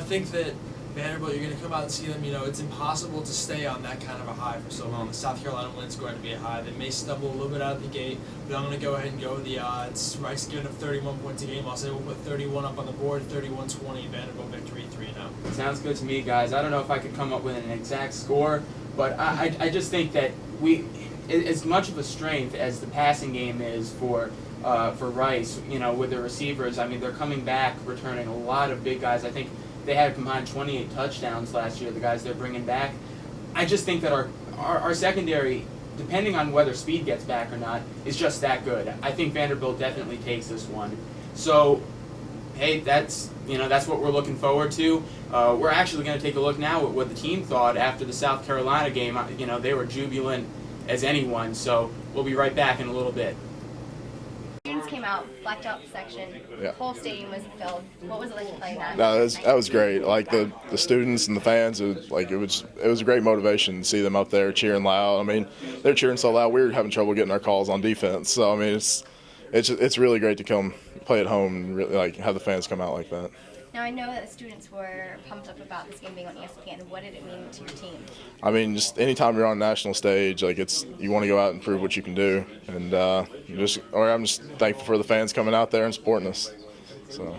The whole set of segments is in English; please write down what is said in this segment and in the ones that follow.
think that Vanderbilt, you're going to come out and see them, it's impossible to stay on that kind of a high for so long. The South Carolina win's going to be a high. They may stumble a little bit out of the gate, but I'm going to go ahead and go with the odds. Rice giving up 31 points a game. I'll say we'll put 31 up on the board, 31-20, Vanderbilt victory 3-0. Sounds good to me, guys. I don't know if I could come up with an exact score, but I just think that as much of a strength as the passing game is for Rice, with the receivers, I mean, they're coming back, returning a lot of big guys. I think they had combined 28 touchdowns last year, the guys they're bringing back. I just think that our secondary, depending on whether speed gets back or not, is just that good. I think Vanderbilt definitely takes this one. So, hey, that's what we're looking forward to. We're actually going to take a look now at what the team thought after the South Carolina game. They were jubilant as anyone, so we'll be right back in a little bit. Students came out, blacked out the section. Yeah. The whole stadium was filled. What was it like to play that? No, that was great. Like the students and the fans, it was a great motivation to see them up there cheering loud. I mean, they're cheering so loud we were having trouble getting our calls on defense. So I mean, it's really great to come play at home and really have the fans come out like that. Now I know that the students were pumped up about this game being on ESPN. What did it mean to your team? I mean, just anytime you're on a national stage, you want to go out and prove what you can do, and I'm just thankful for the fans coming out there and supporting us. So.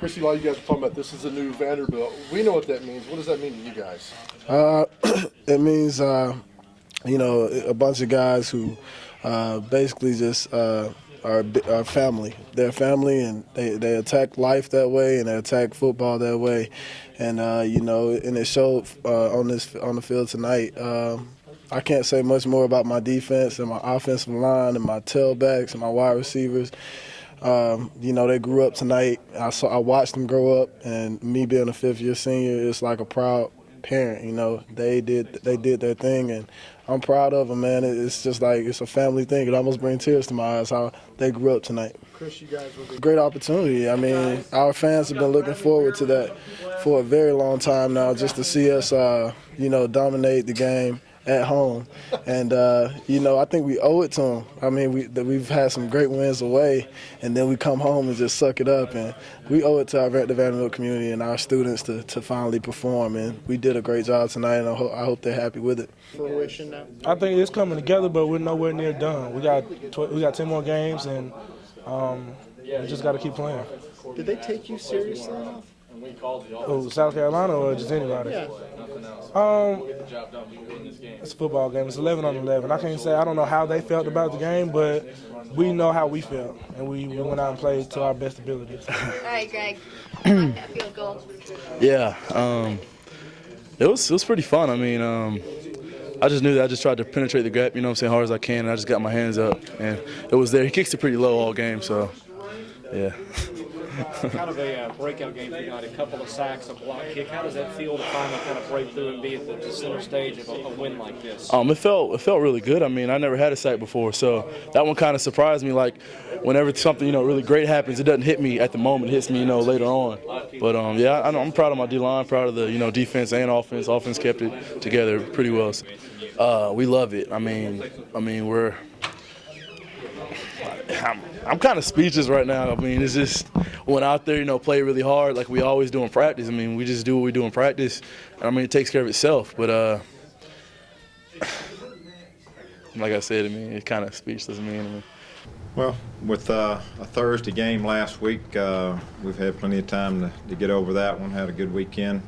Chrissy, while you guys are talking about this is a new Vanderbilt, we know what that means. What does that mean to you guys? It means a bunch of guys who basically just are family. They're family, and they attack life that way, and they attack football that way, and and it showed on the field tonight. I can't say much more about my defense and my offensive line and my tailbacks and my wide receivers. They grew up tonight. I watched them grow up, and me being a fifth-year senior, it's like a proud parent. They did their thing, and I'm proud of them, man. It's just like it's a family thing. It almost brings tears to my eyes how they grew up tonight. Chris, you guys were a great opportunity. I mean, our fans have been looking forward to that for a very long time now, just to see us, dominate the game at home. And, I think we owe it to them. I mean, we've had some great wins away, and then we come home and just suck it up. And we owe it to the Vanderbilt community and our students to finally perform. And we did a great job tonight, and I hope they're happy with it. Fruition now? I think it's coming together, but we're nowhere near done. We got 10 more games, and we just got to keep playing. Did they take you seriously enough? Oh, South Carolina or just anybody? Yeah. It's a football game. It's 11-on-11. I don't know how they felt about the game, but we know how we felt, and we went out and played to our best abilities. All right, Greg. That field goal. Yeah. It was pretty fun. I mean, I just knew that I just tried to penetrate the gap, hard as I can, and I just got my hands up, and it was there. He kicks it pretty low all game, so, yeah. Kind of a breakout game for you tonight, a couple of sacks, a block kick. How does that feel to finally kind of break through and be at the center stage of a win like this? It felt really good. I mean, I never had a sack before, so that one kind of surprised me. Like, whenever something, really great happens, it doesn't hit me at the moment. It hits me, later on. But, I'm proud of my D-line, proud of the, defense and offense. Offense kept it together pretty well. We love it. I mean, I'm kind of speechless right now. I mean, it's just went out there, play really hard like we always do in practice. I mean, we just do what we do in practice. I mean, it takes care of itself. But like I said, it's kind of speechless. Well, with a Thursday game last week, we've had plenty of time to get over that one. Had a good weekend.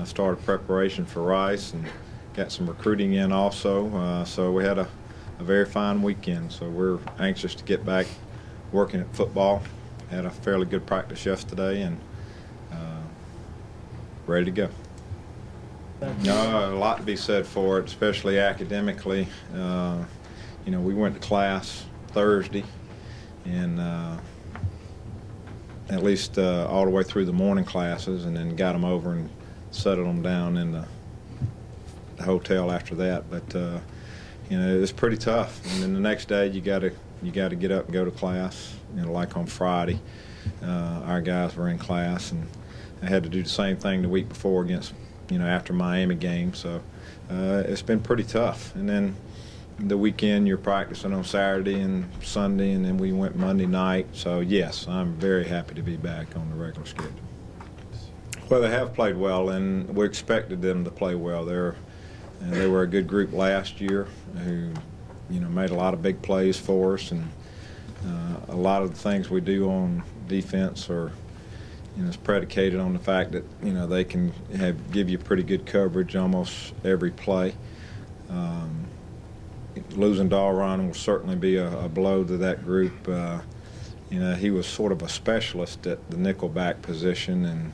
Started preparation for Rice and got some recruiting in also. So we had a very fine weekend. So we're anxious to get back working at football. Had a fairly good practice yesterday and ready to go. A lot to be said for it, especially academically. We went to class Thursday and at least all the way through the morning classes, and then got them over and settled them down in the hotel after that. But it's pretty tough. And then the next day you got to get up and go to class. Like on Friday, our guys were in class, and I had to do the same thing the week before against, after Miami game. So it's been pretty tough. And then the weekend you're practicing on Saturday and Sunday, and then we went Monday night. So yes, I'm very happy to be back on the regular schedule. Well, they have played well, and we expected them to play well. They were a good group last year who, made a lot of big plays for us, and a lot of the things we do on defense are, is predicated on the fact that they can give you pretty good coverage almost every play. Losing Dalron will certainly be a blow to that group. He was sort of a specialist at the nickelback position and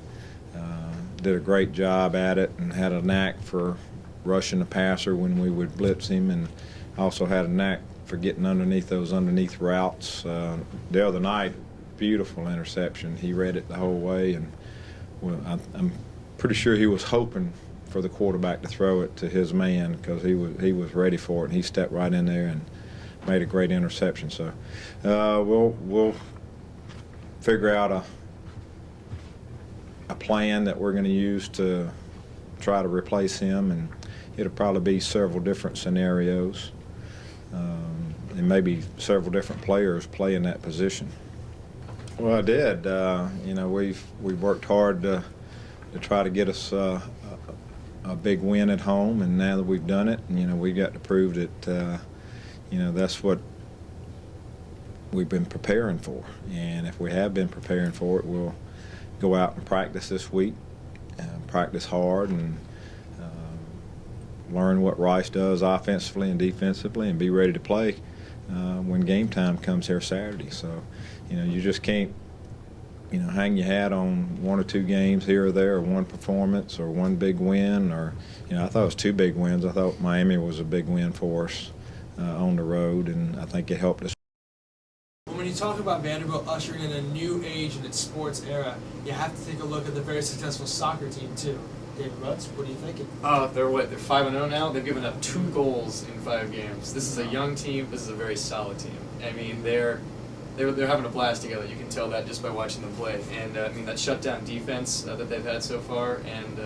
did a great job at it, and had a knack for rushing the passer when we would blitz him, and also had a knack for getting underneath those routes. The other night, beautiful interception. He read it the whole way, and I'm pretty sure he was hoping for the quarterback to throw it to his man, because he was ready for it, and he stepped right in there and made a great interception. So we'll figure out a plan that we're going to use to try to replace him, and it'll probably be several different scenarios, and maybe several different players play in that position. Well, I did. We've worked hard to try to get us a big win at home, and now that we've done it, we've got to prove that that's what we've been preparing for. And if we have been preparing for it, we'll go out and practice this week, practice hard, and learn what Rice does offensively and defensively, and be ready to play when game time comes here Saturday. So, you just can't, hang your hat on one or two games here or there, or one performance, or one big win, or, I thought it was two big wins. I thought Miami was a big win for us on the road, and I think it helped us. When you talk about Vanderbilt ushering in a new age in its sports era, you have to take a look at the very successful soccer team too. David Rutz, what are you thinking? They're 5-0 now. They've given up 2 goals in 5 games. This is a young team. This is a very solid team. I mean, they're having a blast together. You can tell that just by watching them play. And that shutdown defense that they've had so far, and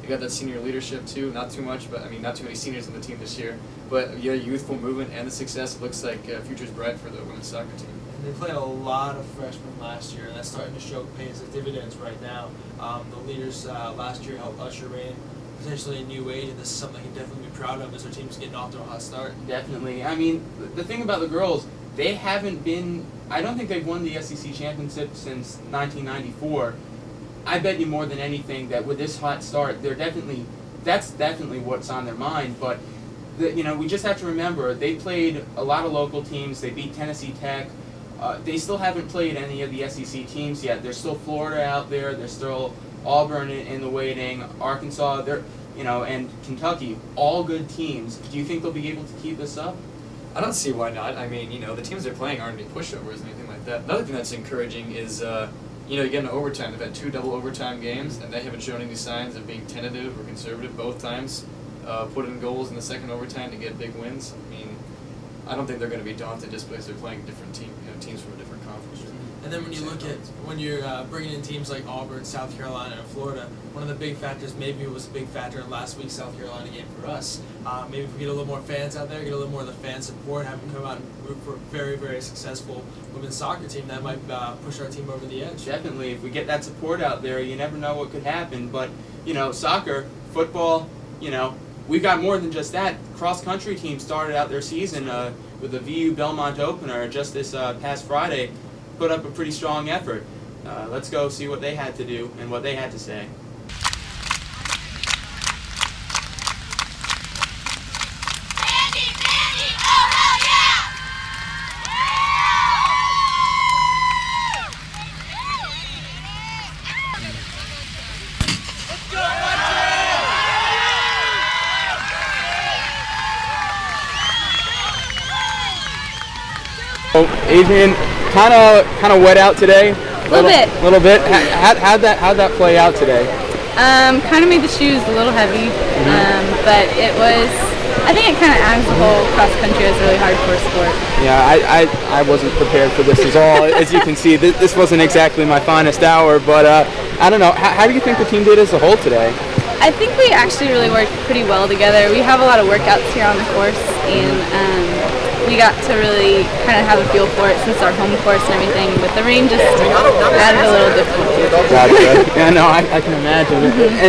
they got that senior leadership too. Not too much, but not too many seniors on the team this year. But youthful movement and the success. It looks like future's bright for the women's soccer team. They played a lot of freshmen last year, and that's starting to show pays its dividends right now. The leaders last year helped usher in potentially a new age, and this is something you can definitely be proud of as our team's getting off to a hot start. Definitely. I mean, the thing about the girls, they haven't been, I don't think they've won the SEC championship since 1994. I bet you more than anything that with this hot start, that's definitely what's on their mind. But we just have to remember, they played a lot of local teams. They beat Tennessee Tech. They still haven't played any of the SEC teams yet. There's still Florida out there. There's still Auburn in the waiting. Arkansas, and Kentucky, all good teams. Do you think they'll be able to keep this up? I don't see why not. I mean, the teams they're playing aren't any pushovers or anything like that. Another thing that's encouraging is, you get into overtime. They've had 2 double overtime games, and they haven't shown any signs of being tentative or conservative both times. Put in goals in the second overtime to get big wins. I mean, I don't think they're going to be daunted just because they're playing different teams from a different conference. And then when you look at when you're bringing in teams like Auburn, South Carolina, and Florida, one of the big factors, maybe it was a big factor in last week's South Carolina game for us. Maybe if we get a little more fans out there, get a little more of the fan support, have them come out and root for a very, very successful women's soccer team, that might push our team over the edge. Definitely. If we get that support out there, you never know what could happen. But, soccer, football, we've got more than just that. Cross-country team started out their season with the VU Belmont opener just this past Friday, put up a pretty strong effort. Let's go see what they had to do and what they had to say. Adrian, kind of wet out today. Little bit. How'd that play out today? Kind of made the shoes a little heavy, but I think it kind of adds the whole cross country as a really hardcore sport. Yeah, I wasn't prepared for this at all. As you can see, this wasn't exactly my finest hour, but I don't know. How do you think the team did as a whole today? I think we actually really worked pretty well together. We have a lot of workouts here on the course, and we got to really kind of have a feel for it since our home course and everything. But the rain just added a little difficulty. Gotcha. Yeah, no, I can imagine. And